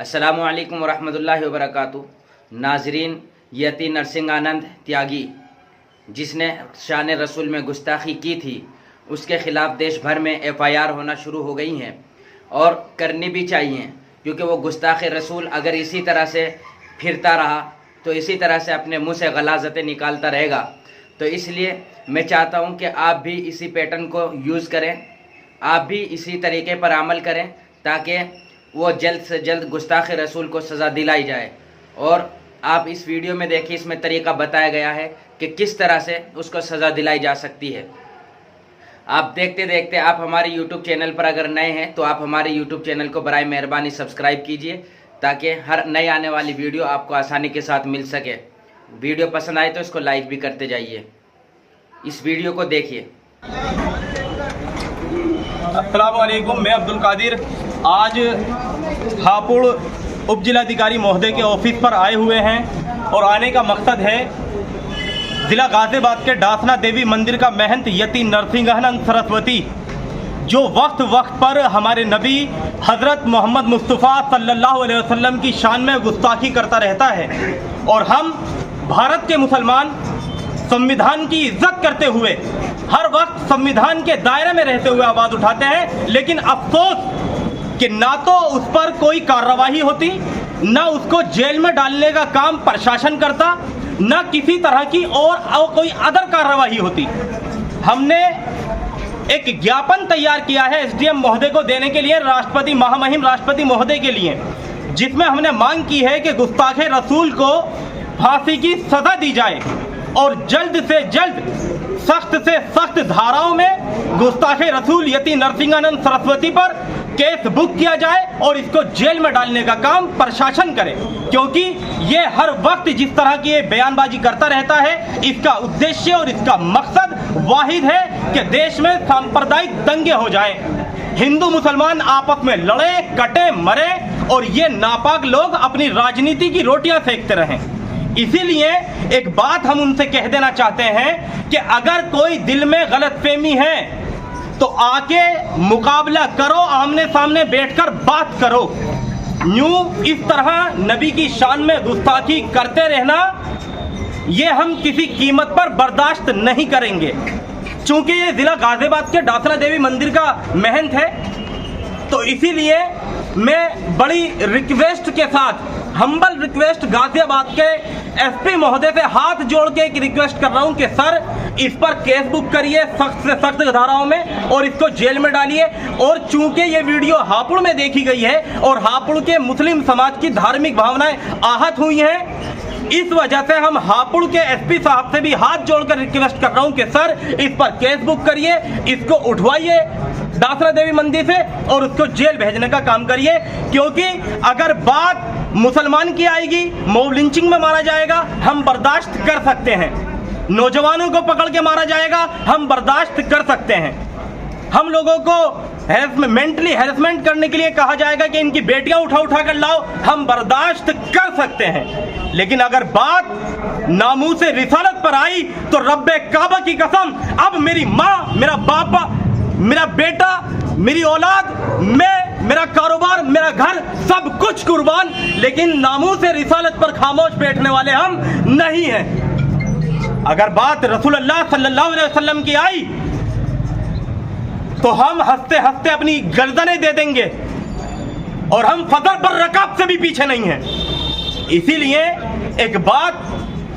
अस्सलामु अलैकुम वरहमतुल्लाहि वबरकातुहू। नाजरीन, यति नरसिंह आनंद त्यागी जिसने शान रसूल में गुस्ताखी की थी, उसके ख़िलाफ़ देश भर में FIR होना शुरू हो गई हैं और करनी भी चाहिए, क्योंकि वो गुस्ताख रसूल अगर इसी तरह से फिरता रहा तो इसी तरह से अपने मुंह से गलाज़तें निकालता रहेगा। तो इसलिए मैं चाहता हूं कि आप भी इसी पैटर्न को यूज़ करें, आप भी इसी तरीके पर अमल करें ताकि वो जल्द से जल्द गुस्ताख रसूल को सज़ा दिलाई जाए। और आप इस वीडियो में देखिए, इसमें तरीका बताया गया है कि किस तरह से उसको सज़ा दिलाई जा सकती है। आप देखते देखते आप हमारे YouTube चैनल पर अगर नए हैं तो आप हमारे YouTube चैनल को बराए मेहरबानी सब्सक्राइब कीजिए ताकि हर नई आने वाली वीडियो आपको आसानी के साथ मिल सके। वीडियो पसंद आए तो इसको लाइक भी करते जाइए। इस वीडियो को देखिए। अस्सलाम वालेकुम, मैं अब्दुल कादिर आज हापुड़ उप जिलाधिकारी महोदय के ऑफिस पर आए हुए हैं और आने का मकसद है जिला गाज़ियाबाद के डासना देवी मंदिर का महंत यति नरसिंहानंद सरस्वती, जो वक्त वक्त पर हमारे नबी हज़रत मोहम्मद मुस्तफ़ा सल्लल्लाहु अलैहि वसल्लम की शान में गुस्ताखी करता रहता है। और हम भारत के मुसलमान संविधान की इज्जत करते हुए हर वक्त संविधान के दायरे में रहते हुए आवाज़ उठाते हैं, लेकिन अफसोस कि ना तो उस पर कोई कार्रवाई होती, ना उसको जेल में डालने का काम प्रशासन करता, ना किसी तरह की और कोई अदर कार्रवाई होती। हमने एक ज्ञापन तैयार किया है SDM महोदय को देने के लिए, राष्ट्रपति महामहिम राष्ट्रपति महोदय के लिए, जिसमें हमने मांग की है कि गुस्ताखे रसूल को फांसी की सजा दी जाए और जल्द से जल्द सख्त से सख्त धाराओं में गुस्ताखे रसूल यति नरसिंहानंद सरस्वती पर केस बुक किया जाए और इसको जेल में डालने का काम प्रशासन करे, क्योंकि ये हर वक्त जिस तरह की ये बयानबाजी करता रहता है, इसका उद्देश्य और इसका मकसद वाहिद है कि देश में सांप्रदायिक दंगे हो जाएं, हिंदू मुसलमान आपस में लड़े कटे मरे और ये नापाक लोग अपनी राजनीति की रोटियां सेकते रहें। इसीलिए एक बात हम उनसे कह देना चाहते हैं कि अगर कोई दिल में गलतफहमी है तो आके मुकाबला करो, आमने सामने बैठकर बात करो। यूं इस तरह नबी की शान में गुस्ताखी करते रहना ये हम किसी कीमत पर बर्दाश्त नहीं करेंगे। चूंकि ये जिला गाज़ियाबाद के डासना देवी मंदिर का महंत है, तो इसीलिए मैं बड़ी रिक्वेस्ट के साथ, हम्बल रिक्वेस्ट गाज़ियाबाद के SP महोदय से हाथ जोड़ के एक रिक्वेस्ट कर रहा हूं कि सर, इस पर केस बुक करिए सख्त से सख्त धाराओं में और इसको जेल में डालिए। और चूंकि ये वीडियो हापुड़ में देखी गई है और हापुड़ के मुस्लिम समाज की धार्मिक भावनाएं आहत हुई हैं, इस वजह से हम हापुड़ के SP साहब से भी हाथ जोड़कर रिक्वेस्ट कर रहा हूं कि सर, इस पर केस बुक करिए, इसको उठवाइए डासना देवी मंदिर से और उसको जेल भेजने का काम करिए। क्योंकि अगर बात मुसलमान की आएगी, मॉब लिंचिंग में मारा जाएगा, हम बर्दाश्त कर सकते हैं। नौजवानों को पकड़ के मारा जाएगा, हम बर्दाश्त कर सकते हैं। हम लोगों को मेंटली हैरेसमेंट करने के लिए कहा जाएगा कि इनकी बेटियां उठा कर लाओ, हम बर्दाश्त कर सकते हैं। लेकिन अगर बात नामूस रिसालत पर आई तो रब्बे काबा की कसम, अब मेरी माँ, मेरा बापा, मेरा बेटा, मेरी औलाद, मैं, मेरा कारोबार, मेरा घर, सब कुछ कुर्बान, लेकिन नामूस रिसालत पर खामोश बैठने वाले हम नहीं हैं। अगर बात रसूलुल्लाह सल्लल्लाहु अलैहि वसल्लम की आई तो हम हंसते हंसते अपनी गर्दनें दे देंगे और हम फजर पर रकाब से भी पीछे नहीं हैं। इसीलिए एक बात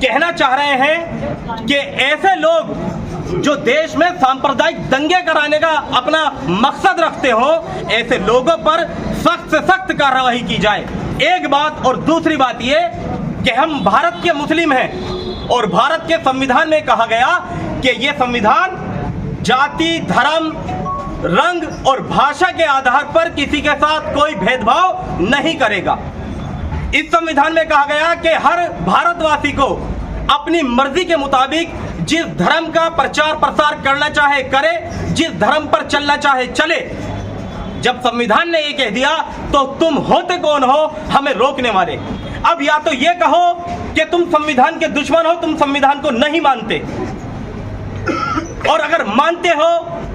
कहना चाह रहे हैं कि ऐसे लोग जो देश में सांप्रदायिक दंगे कराने का अपना मकसद रखते हो, ऐसे लोगों पर सख्त से सख्त कार्रवाई की जाए। एक बात, और दूसरी बात ये कि हम भारत के मुस्लिम हैं और भारत के संविधान में कहा गया कि ये संविधान जाति, धर्म, रंग और भाषा के आधार पर किसी के साथ कोई भेदभाव नहीं करेगा। इस संविधान में कहा गया कि हर भारतवासी को अपनी मर्जी के मुताबिक जिस धर्म का प्रचार प्रसार करना चाहे करे, जिस धर्म पर चलना चाहे चले। जब संविधान ने ये कह दिया तो तुम होते कौन हो हमें रोकने वाले? अब या तो ये कहो कि तुम संविधान के दुश्मन हो, तुम संविधान को नहीं मानते, और अगर मानते हो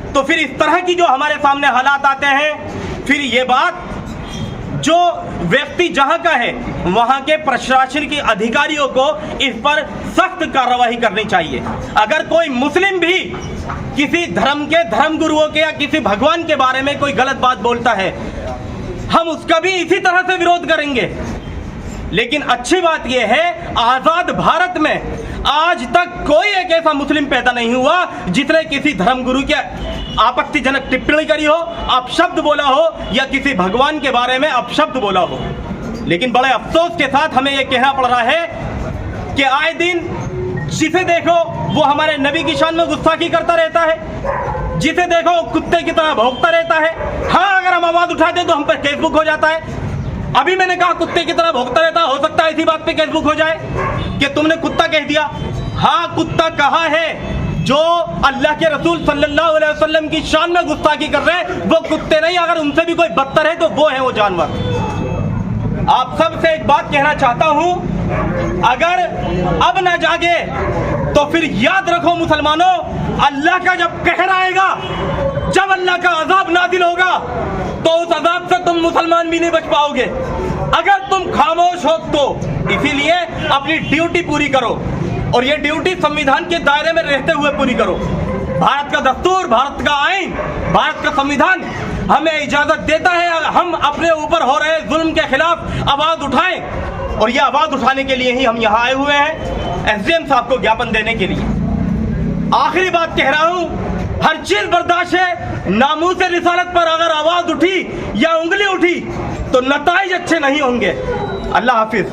तो फिर इस तरह की जो हमारे सामने हालात आते हैं, फिर ये बात जो व्यक्ति जहां का है वहां के प्रशासन के अधिकारियों को इस पर सख्त कार्रवाई करनी चाहिए। अगर कोई मुस्लिम भी किसी धर्म के धर्मगुरुओं के या किसी भगवान के बारे में कोई गलत बात बोलता है, हम उसका भी इसी तरह से विरोध करेंगे। लेकिन अच्छी बात यह है, आजाद भारत में आज तक कोई एक ऐसा मुस्लिम पैदा नहीं हुआ जिसने किसी धर्मगुरु के आपत्तिजनक टिप्पणी करी हो, अपशब्द बोला हो या किसी भगवान के बारे में अपशब्द बोला हो। लेकिन बड़े अफसोस के साथ हमें यह कहना पड़ रहा है कि आए दिन जिसे देखो वो हमारे नबी की शान में गुस्ताखी करता रहता है, जिसे देखो कुत्ते की तरह भौंकता रहता है। हाँ, अगर हम आवाज उठाते तो हम पर फेसबुक हो जाता है। अभी मैंने कहा कुत्ते की तरह भौंकता रहता, हो सकता है इसी बात पे फेसबुक हो जाए कि तुमने कुत्ता कह दिया। हाँ, कुत्ता कहा है, जो अल्लाह के रसूल सल्लल्लाहु अलैहि वसल्लम की शान में गुस्ताखी कर रहे हैं वो कुत्ते नहीं, अगर उनसे भी कोई बदतर है तो वो है वो जानवर। आप सबसे एक बात कहना चाहता हूं, अगर अब ना जागे तो फिर याद रखो मुसलमानों, अल्लाह का जब कहर आएगा, जब अल्लाह का अजाब नाजिल होगा तो उस अजाब से तुम मुसलमान भी नहीं बच पाओगे अगर तुम खामोश हो तो। इसीलिए अपनी ड्यूटी पूरी करो और ये ड्यूटी संविधान के दायरे में रहते हुए पूरी करो। भारत का दस्तूर, भारत का आईन, भारत का संविधान हमें इजाजत देता है हम अपने ऊपर हो रहे जुल्म के खिलाफ आवाज उठाएं, और ये आवाज उठाने के लिए ही हम यहाँ आए हुए हैं, एसडीएम साहब को ज्ञापन देने के लिए। आखिरी बात कह रहा हूं, हर चीज बर्दाश्त है, नामूस रिसालत पर अगर आवाज उठी या उंगली उठी तो नताइज अच्छे नहीं होंगे। अल्लाह हाफिज।